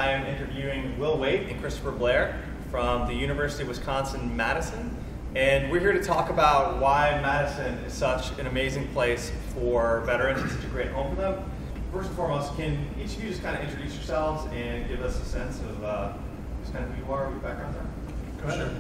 I'm interviewing Will Waite and Chris Blair from the University of Wisconsin-Madison, and we're here to talk about why Madison is such an amazing place for veterans and such a great home for them. First and foremost, can each of you just kind of introduce yourselves and give us a sense of just kind of who you are, what your backgrounds are? Go ahead. Sure.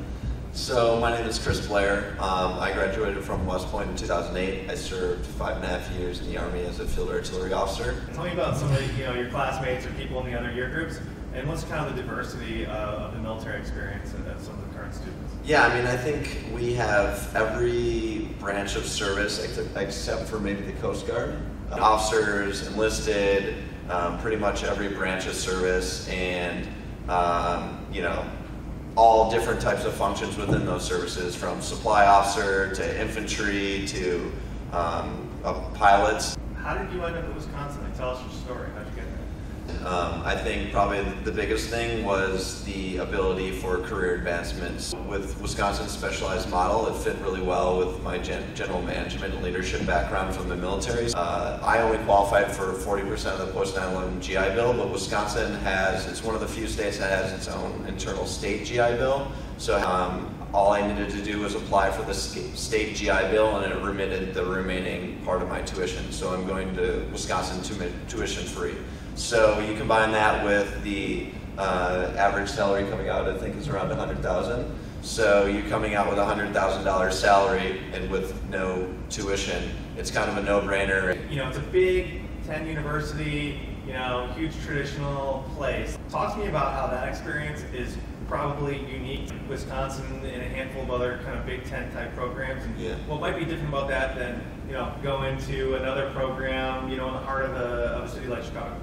So my name is Chris Blair. I graduated from West Point in 2008. I served 5.5 years in the Army as a field artillery officer. Tell me about some of your classmates or people in the other year groups, and what's kind of the diversity of the military experience of some of the current students? Yeah, I mean, I think we have every branch of service except for maybe the Coast Guard. Officers, enlisted, pretty much every branch of service, and all different types of functions within those services, from supply officer to infantry to pilots. How did you end up in Wisconsin? Tell us your story. How'd you get there? I think probably the biggest thing was the ability for career advancements. With Wisconsin's specialized model, it fit really well with my general management and leadership background from the military. I only qualified for 40% of the post-9/11 GI Bill, but Wisconsin it's one of the few states that has its own internal state GI Bill. So all I needed to do was apply for the state GI Bill, and it remitted the remaining part of my tuition. So I'm going to Wisconsin tuition free. So you combine that with the average salary coming out, I think is around $100,000. So you're coming out with a $100,000 salary and with no tuition. It's kind of a no-brainer. It's a big 10 university, huge traditional place. Talk to me about how that experience is probably unique to Wisconsin and a handful of other kind of Big Ten type programs. And what might be different about that than going to another program in the heart of a city like Chicago?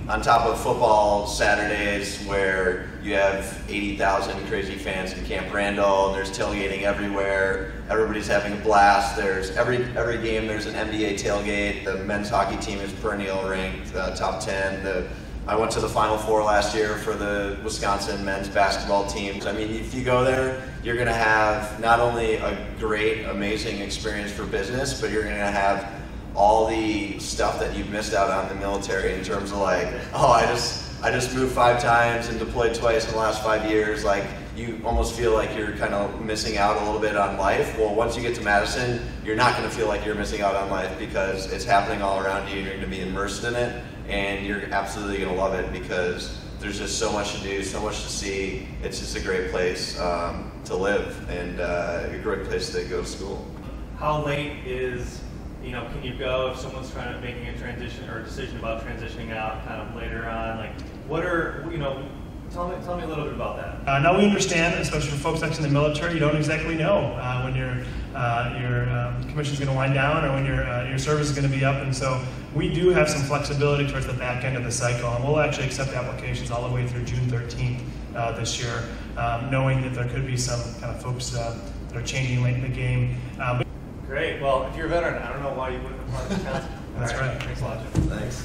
On top of football Saturdays, where you have 80,000 crazy fans in Camp Randall, and there's tailgating everywhere. Everybody's having a blast. There's every game there's an MBA tailgate. The men's hockey team is perennial ranked top 10. I went to the Final Four last year for the Wisconsin men's basketball team. I mean, if you go there, you're going to have not only a great, amazing experience for business, but you're going to have all the stuff that you've missed out on in the military in terms of like, oh, I just moved 5 times and deployed twice in the last 5 years. Like, you almost feel like you're kind of missing out a little bit on life. Well, once you get to Madison, you're not going to feel like you're missing out on life, because it's happening all around you. You're going to be immersed in it, and you're absolutely going to love it, because there's just so much to do, so much to see. It's just a great place to live, and a great place to go to school. How late is can you go if someone's making a transition or a decision about transitioning out kind of later on? Like, what are, tell me a little bit about that. Now we understand, especially for folks that's in the military, you don't exactly know when your commission is going to wind down, or when your service is going to be up, and so we do have some flexibility towards the back end of the cycle, and we'll actually accept applications all the way through June 13th this year, knowing that there could be some kind of folks that are changing late in the game. Great. Well, if you're a veteran, I don't know why you wouldn't have applied to Wisconsin. That's right. Thanks a lot, Jim. Thanks.